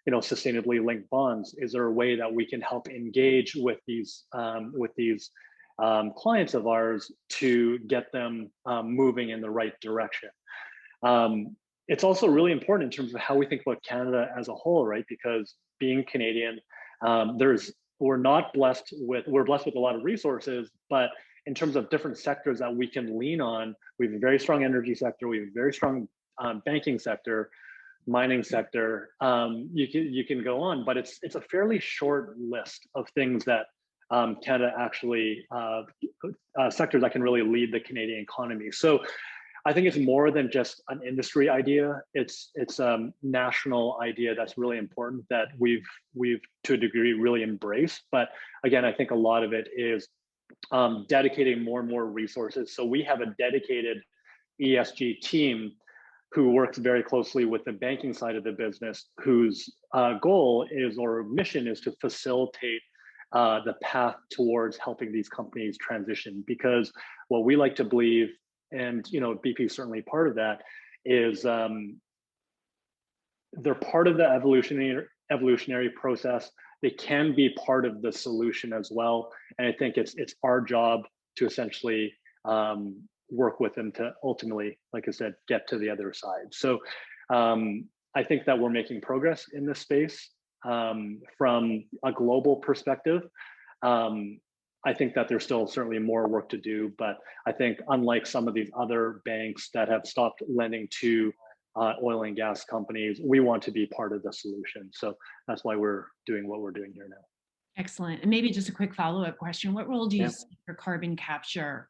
sustainably linked bonds. Is there a way that we can help engage with these clients of ours to get them moving in the right direction? It's also really important in terms of how we think about Canada as a whole, right? Because being Canadian, we're blessed with a lot of resources, but in terms of different sectors that we can lean on, we have a very strong energy sector, we have a very strong banking sector, mining sector. You can go on, but it's a fairly short list of things that Canada actually sectors that can really lead the Canadian economy. So I think it's more than just an industry idea. It's a national idea that's really important that we've to a degree really embraced. But again, I think a lot of it is dedicating more and more resources. So we have a dedicated ESG team who works very closely with the banking side of the business, whose goal is, or mission is, to facilitate the path towards helping these companies transition. Because what we like to believe, and BP is certainly part of that, is they're part of the evolutionary process. They can be part of the solution as well. And I think it's our job to essentially work with them to ultimately, like I said, get to the other side. So I think that we're making progress in this space from a global perspective. I think that there's still certainly more work to do, but I think unlike some of these other banks that have stopped lending to oil and gas companies, we want to be part of the solution. So that's why we're doing what we're doing here now. Excellent. And maybe just a quick follow-up question. What role do you see for carbon capture,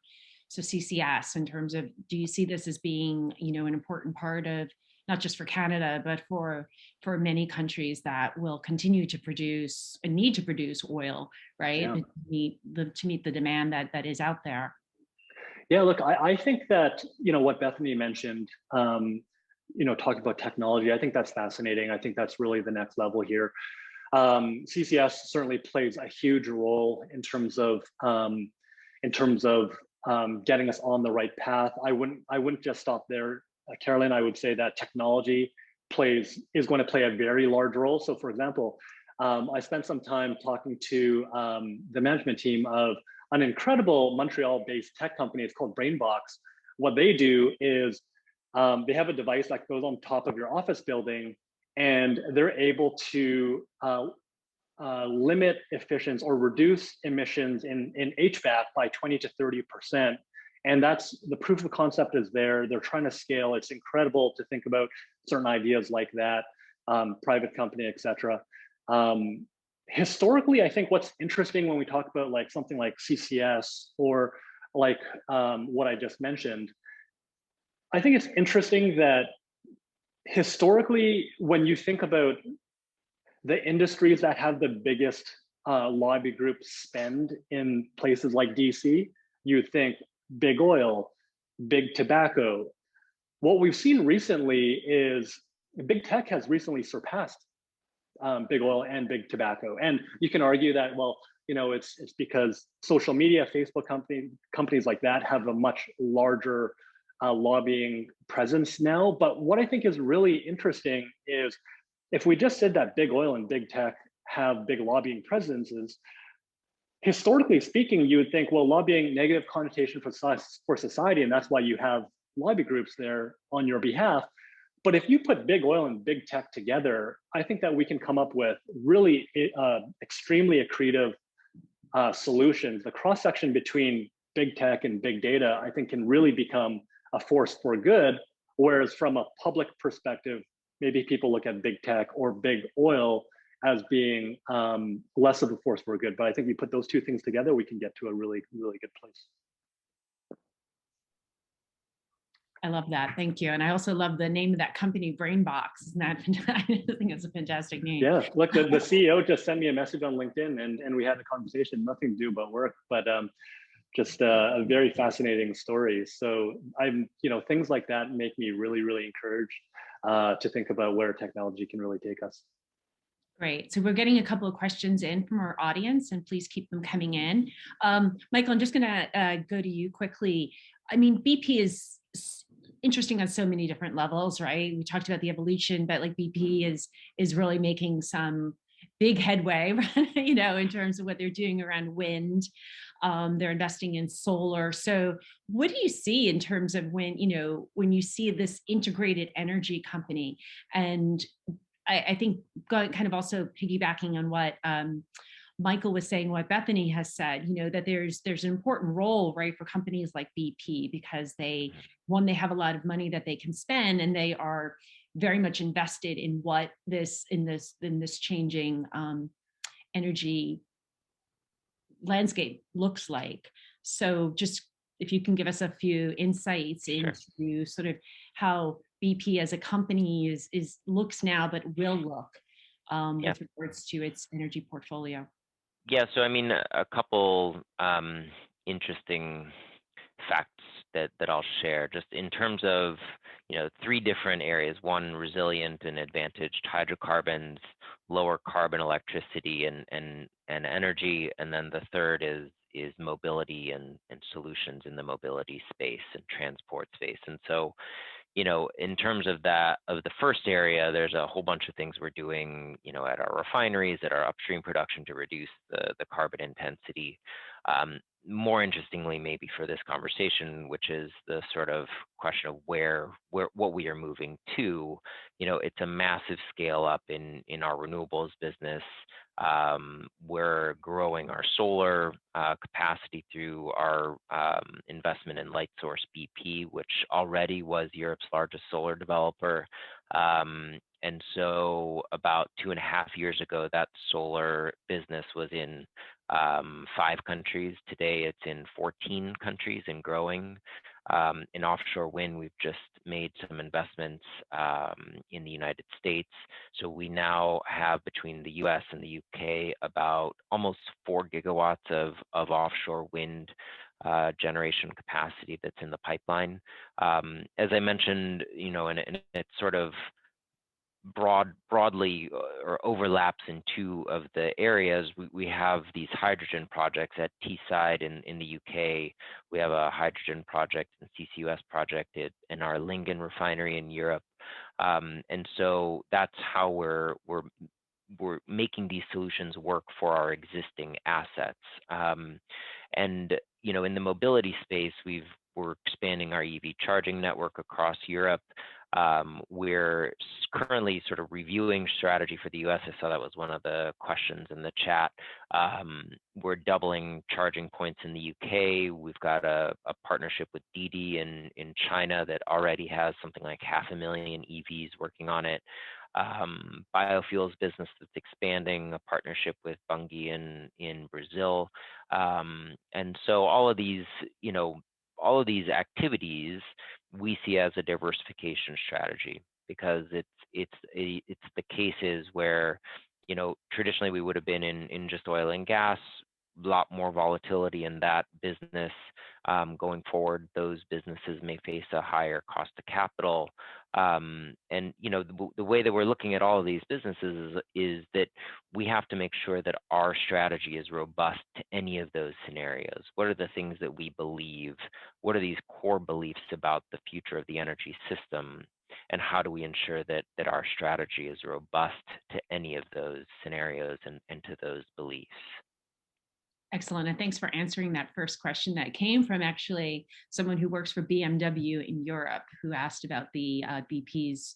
so CCS, in terms of, do you see this as being, an important part of, not just for Canada, but for many countries that will continue to produce and need to produce oil, right? Yeah. To meet the demand that is out there. Yeah, look, I think that, what Bethany mentioned, talking about technology, I think that's fascinating. I think that's really the next level here. CCS certainly plays a huge role in terms of getting us on the right path. I wouldn't just stop there, Carolyn. I would say that technology is going to play a very large role. So, for example, I spent some time talking to the management team of an incredible Montreal-based tech company. It's called Brainbox. What they do is they have a device that goes on top of your office building, and they're able to limit emissions or reduce emissions in HVAC by 20 to 30%. And that's the proof of concept is there. They're trying to scale. It's incredible to think about certain ideas like that, private company, et cetera. Historically, I think what's interesting when we talk about like something like CCS or like what I just mentioned, I think it's interesting that historically, when you think about the industries that have the biggest lobby group spend in places like DC, you think big oil, big tobacco. What we've seen recently is big tech has recently surpassed big oil and big tobacco. And you can argue that, well, it's because social media, Facebook companies like that have a much larger lobbying presence now. But what I think is really interesting is if we just said that big oil and big tech have big lobbying presences, historically speaking, you would think, well, lobbying, negative connotation for society, and that's why you have lobby groups there on your behalf. But if you put big oil and big tech together, I think that we can come up with really extremely accretive solutions. The cross-section between big tech and big data, I think can really become a force for good. Whereas from a public perspective, maybe people look at big tech or big oil as being less of a force for good. But I think we put those two things together, we can get to a really, really good place. I love that. Thank you. And I also love the name of that company, Brainbox. Isn't that, I think it's a fantastic name. Yeah, look, the CEO just sent me a message on LinkedIn and we had a conversation, nothing to do about work, but just a very fascinating story. So things like that make me really, really encouraged to think about where technology can really take us. Great. So we're getting a couple of questions in from our audience, and please keep them coming in. Michael, I'm just going to go to you quickly. I mean, BP is interesting on so many different levels, right? We talked about the evolution, but like BP is really making some big headway, in terms of what they're doing around wind. They're investing in solar. So what do you see in terms of when you see this integrated energy company? And I think kind of also piggybacking on what Michael was saying, what Bethany has said, that there's an important role, right, for companies like BP, because they have a lot of money that they can spend, and they are very much invested in what this changing energy landscape looks like. So just if you can give us a few insights into sort of how BP as a company looks now, but will look with regards to its energy portfolio. Yeah, so I mean, a couple interesting facts that I'll share, just in terms of three different areas: one, resilient and advantaged hydrocarbons, lower carbon electricity and energy, and then the third is mobility and solutions in the mobility space and transport space. And so in terms of the first area, there's a whole bunch of things we're doing, at our refineries, at our upstream production to reduce the carbon intensity. More interestingly, maybe for this conversation, which is the sort of question of what we are moving to, it's a massive scale up in our renewables business. We're growing our solar capacity through our investment in Lightsource BP, which already was Europe's largest solar developer. And so about 2.5 years ago, that solar business was in 5 countries. Today, it's in 14 countries and growing. In offshore wind, we've just made some investments in the United States. So we now have, between the US and the UK, about almost 4 gigawatts of offshore wind generation capacity that's in the pipeline. As I mentioned, and it's sort of broadly or overlaps in 2 of the areas. We have these hydrogen projects at Teesside in the UK. We have a hydrogen project and CCUS project in our Lingen refinery in Europe. And so that's how we're making these solutions work for our existing assets. And in the mobility space, we're expanding our EV charging network across Europe. We're currently sort of reviewing strategy for the US. I saw that was one of the questions in the chat. We're doubling charging points in the UK. We've got a partnership with Didi in China that already has something like 500,000 EVs working on it. Biofuels business that's expanding, a partnership with Bunge in Brazil. And so all of these activities we see as a diversification strategy, because it's the cases where traditionally we would have been in just oil and gas. A lot more volatility in that business. Going forward, those businesses may face a higher cost of capital. And the way that we're looking at all of these businesses is that we have to make sure that our strategy is robust to any of those scenarios. What are the things that we believe? What are these core beliefs about the future of the energy system? And how do we ensure that our strategy is robust to any of those scenarios and to those beliefs? Excellent. And thanks for answering that first question that came from actually someone who works for BMW in Europe, who asked about the BP's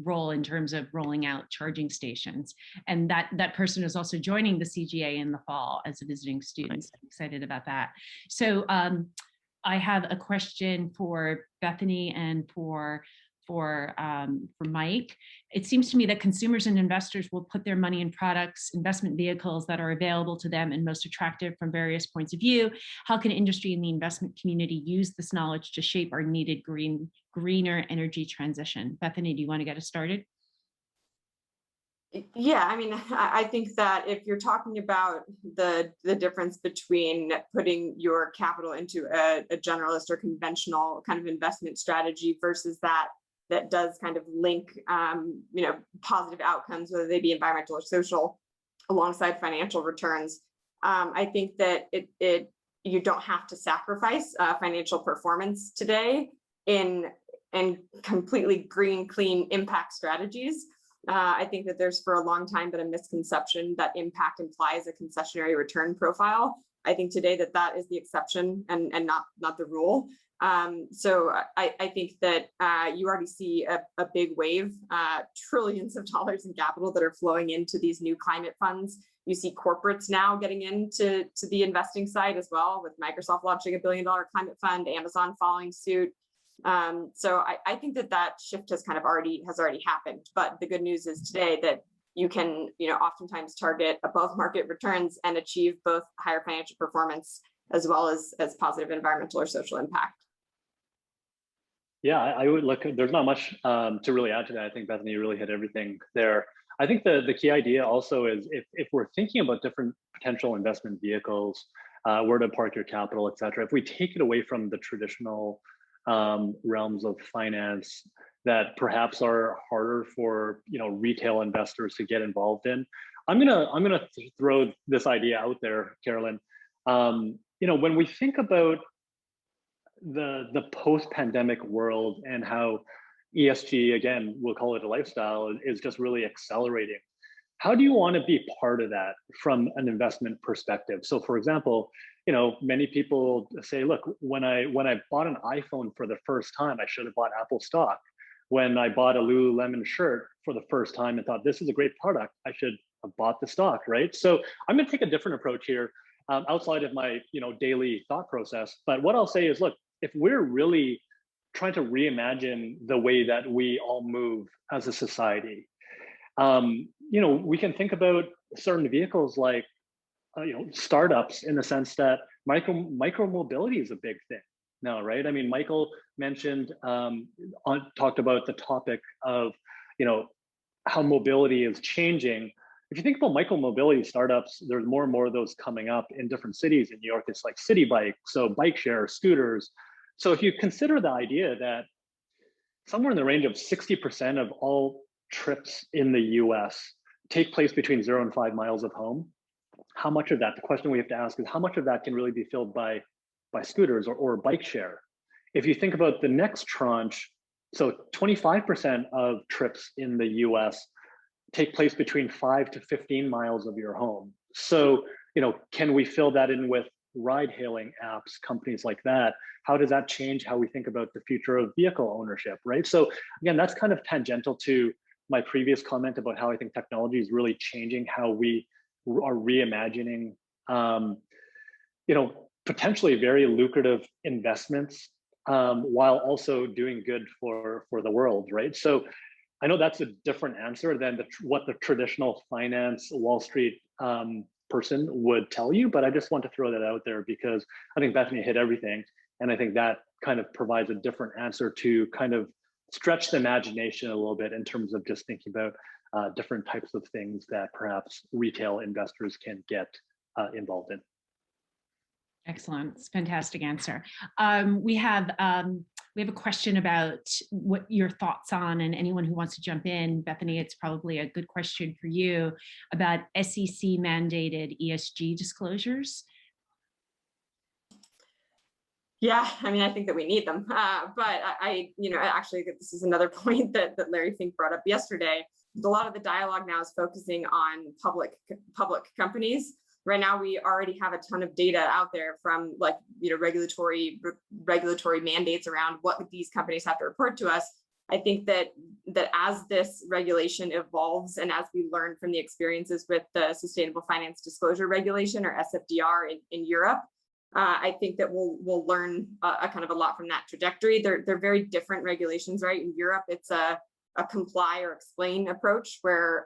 role in terms of rolling out charging stations. And that person is also joining the CGA in the fall as a visiting student. So I'm excited about that. So I have a question for Bethany and for Mike. It seems to me that consumers and investors will put their money in products, investment vehicles that are available to them and most attractive from various points of view. How can industry and the investment community use this knowledge to shape our needed greener energy transition? Bethany, do you want to get us started? Yeah, I mean, I think that if you're talking about the difference between putting your capital into a generalist or conventional kind of investment strategy versus that does kind of link, positive outcomes, whether they be environmental or social, alongside financial returns. I think that you don't have to sacrifice financial performance today in completely green, clean impact strategies. I think that there's for a long time been a misconception that impact implies a concessionary return profile. I think today that is the exception and not the rule. So I think that you already see a big wave, trillions of dollars in capital that are flowing into these new climate funds. You see corporates now getting into the investing side as well, with Microsoft launching $1 billion climate fund, Amazon following suit. So I think that shift has already happened. But the good news is today that you can, oftentimes target above market returns and achieve both higher financial performance as well as positive environmental or social impact. Yeah, I would look. There's not much to really add to that. I think Bethany really hit everything there. I think the key idea also is if we're thinking about different potential investment vehicles, where to park your capital, et cetera, if we take it away from the traditional realms of finance that perhaps are harder for retail investors to get involved in, I'm gonna throw this idea out there, Carolyn. When we think about the post-pandemic world and how ESG, again, we'll call it a lifestyle, is just really accelerating. How do you want to be part of that from an investment perspective? So, for example, many people say, look, when I bought an iPhone for the first time, I should have bought Apple stock. When I bought a Lululemon shirt for the first time and thought this is a great product, I should have bought the stock, right? So I'm going to take a different approach here, outside of my daily thought process. But what I'll say is, look, if we're really trying to reimagine the way that we all move as a society, we can think about certain vehicles like startups, in the sense that micro mobility is a big thing now, right? I mean, Michael mentioned talked about the topic of how mobility is changing. If you think about micro mobility startups, there's more and more of those coming up in different cities. In New York, it's like City Bike, so bike share, scooters. So if you consider the idea that somewhere in the range of 60% of all trips in the US take place between 0 and 5 miles of home, how much of that, the question we have to ask is how much of that can really be filled by scooters or bike share? If you think about the next tranche, so 25% of trips in the US take place between 5 to 15 miles of your home. So, can we fill that in with ride hailing apps, companies like that? How does that change how we think about the future of vehicle ownership, right? So again, that's kind of tangential to my previous comment about how I think technology is really changing how we are reimagining, potentially very lucrative investments, while also doing good for the world, right? So I know that's a different answer than what the traditional finance Wall Street person would tell you, but I just want to throw that out there because I think Bethany hit everything. And I think that kind of provides a different answer to kind of stretch the imagination a little bit in terms of just thinking about different types of things that perhaps retail investors can get involved in. Excellent. It's a fantastic answer. We have a question about what your thoughts on, and anyone who wants to jump in, Bethany, it's probably a good question for you, about SEC mandated ESG disclosures. Yeah, I mean, I think that we need them, but I actually, this is another point that Larry Fink brought up yesterday. A lot of the dialogue now is focusing on public companies, right now we already have a ton of data out there from like, regulatory mandates around what these companies have to report to us. I think that as this regulation evolves and as we learn from the experiences with the Sustainable Finance Disclosure Regulation, or SFDR, in Europe, I think that we'll learn a kind of a lot from that trajectory. They're very different regulations, right? In Europe, it's a comply or explain approach, where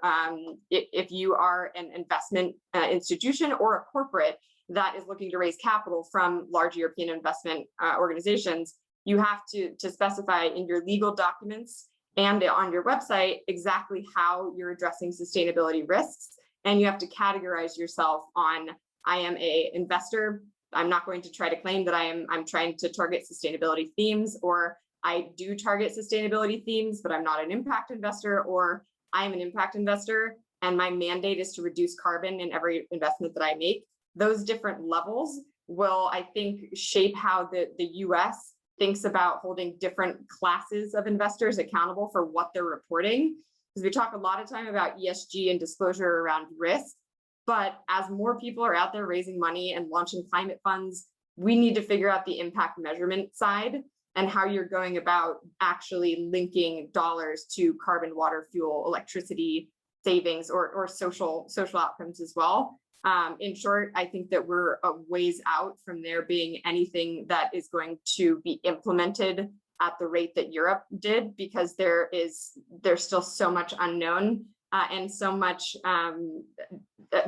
if you are an investment institution or a corporate that is looking to raise capital from large European investment organizations, you have to specify in your legal documents and on your website exactly how you're addressing sustainability risks. And you have to categorize yourself on, I am an investor. I'm not going to try to claim that I'm trying to target sustainability themes, or I do target sustainability themes, but I'm not an impact investor, or I'm an impact investor and my mandate is to reduce carbon in every investment that I make. Those different levels will, I think, shape how the US thinks about holding different classes of investors accountable for what they're reporting. Because we talk a lot of time about ESG and disclosure around risk, but as more people are out there raising money and launching climate funds, we need to figure out the impact measurement side and how you're going about actually linking dollars to carbon, water, fuel, electricity savings, or social outcomes as well. In short, I think that we're a ways out from there being anything that is going to be implemented at the rate that Europe did, because there's still so much unknown and so much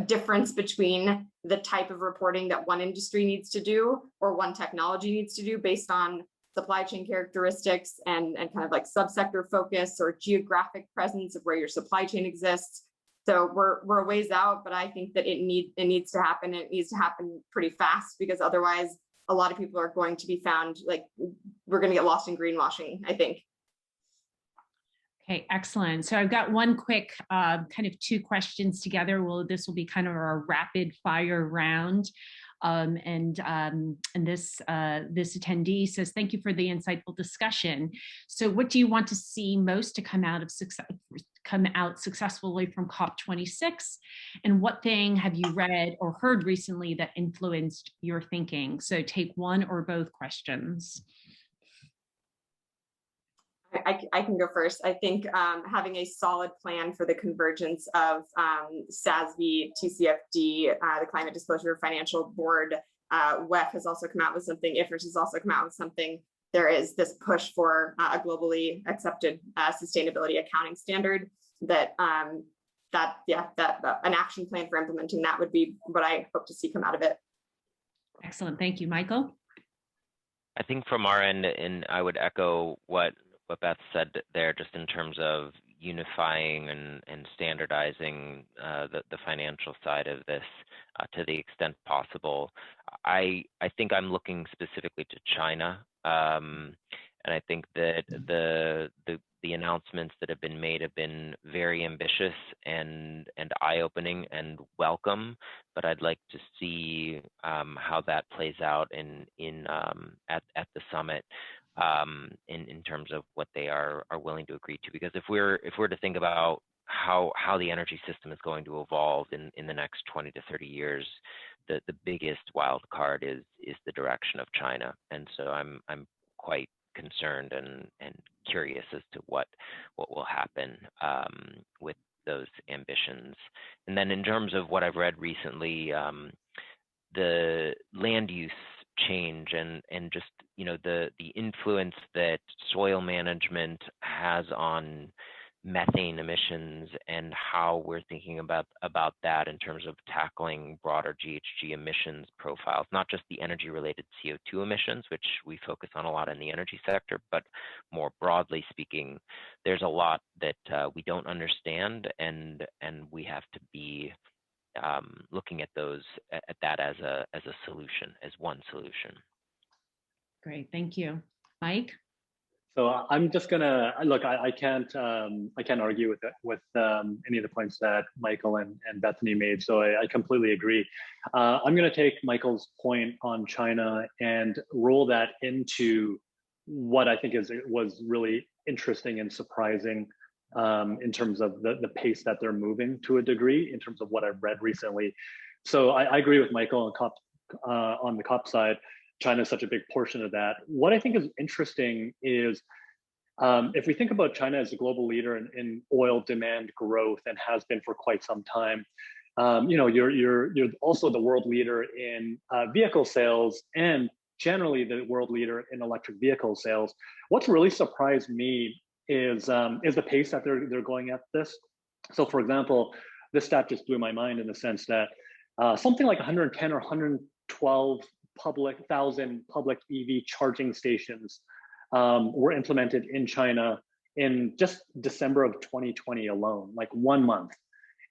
difference between the type of reporting that one industry needs to do or one technology needs to do based on supply chain characteristics and kind of like subsector focus or geographic presence of where your supply chain exists. So we're a ways out, but I think that it needs to happen. It needs to happen pretty fast, because otherwise a lot of people are going to be found, like, we're going to get lost in greenwashing, I think. Okay, excellent. So I've got one quick kind of two questions together. This will be kind of a rapid fire round. This attendee says, thank you for the insightful discussion. So what do you want to see most to come out successfully from COP26? And what thing have you read or heard recently that influenced your thinking? So take one or both questions. I can go first. I think having a solid plan for the convergence of SASB, TCFD, the Climate Disclosure Financial Board, WEF has also come out with something, IFRS has also come out with something. There is this push for a globally accepted sustainability accounting standard that an action plan for implementing that would be what I hope to see come out of it. Excellent, thank you. Michael? I think from our end, and I would echo what Beth said there, just in terms of unifying and standardizing the financial side of this to the extent possible. I think I'm looking specifically to China, and I think that the announcements that have been made have been very ambitious and eye-opening and welcome. But I'd like to see how that plays out at the summit. In terms of what they are willing to agree to, because if we're to think about how the energy system is going to evolve in the next 20 to 30 years, the biggest wild card is the direction of China, and so I'm quite concerned and curious as to what will happen with those ambitions. And then in terms of what I've read recently, the land use change and just the influence that soil management has on methane emissions, and how we're thinking about that in terms of tackling broader GHG emissions profiles, not just the energy related CO2 emissions, which we focus on a lot in the energy sector, but more broadly speaking, there's a lot that we don't understand, and we have to be looking at that as a solution, as one solution. Great, thank you. Mike? So I'm just gonna look. I can't argue with any of the points that Michael and Bethany made. So I completely agree. I'm gonna take Michael's point on China and roll that into what I think was really interesting and surprising in terms of the pace that they're moving to a degree. In terms of what I've read recently, So I agree with Michael on the COP side. China is such a big portion of that. What I think is interesting is if we think about China as a global leader in oil demand growth and has been for quite some time, you're also the world leader in vehicle sales and generally the world leader in electric vehicle sales. What's really surprised me is the pace that they're going at this. So, for example, this stat just blew my mind in the sense that something like 110 or 112,000 public EV charging stations were implemented in China in just December of 2020 alone, like 1 month.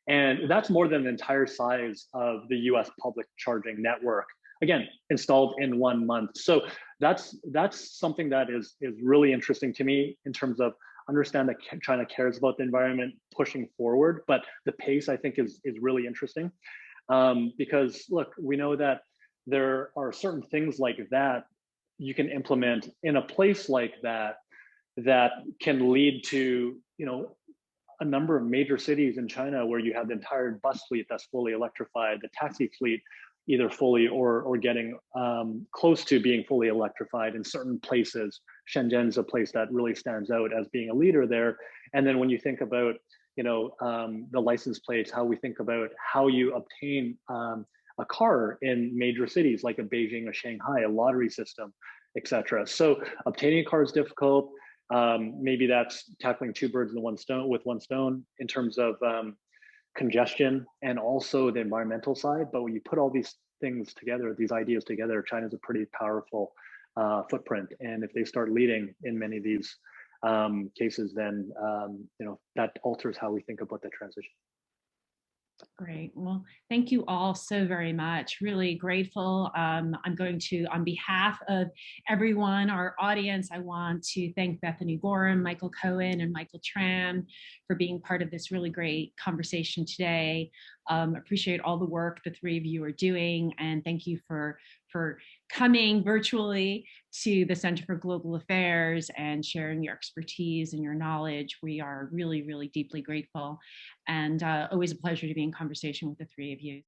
And that's more than the entire size of the US public charging network, again, installed in 1 month. So that's something that is really interesting to me in terms of understand that China cares about the environment pushing forward, but the pace I think is really interesting. Because look, we know that there are certain things like that you can implement in a place like that that can lead to, a number of major cities in China where you have the entire bus fleet that's fully electrified, the taxi fleet either fully or getting close to being fully electrified in certain places. Shenzhen's a place that really stands out as being a leader there. And then when you think about, the license plates, how we think about how you obtain a car in major cities like a Beijing, a Shanghai, a lottery system, etc. So obtaining a car is difficult. Maybe that's tackling two birds with one stone in terms of congestion and also the environmental side. But when you put all these things together, these ideas together, China's a pretty powerful footprint. And if they start leading in many of these cases, then that alters how we think about the transition. Great. Well, thank you all so very much. Really grateful. I'm going to, on behalf of everyone, our audience, I want to thank Bethany Gorham, Michael Cohen, and Michael Tram for being part of this really great conversation today. Appreciate all the work the three of you are doing, and thank you for coming virtually to the Center for Global Affairs and sharing your expertise and your knowledge. We are really, really deeply grateful, and always a pleasure to be in conversation with the three of you.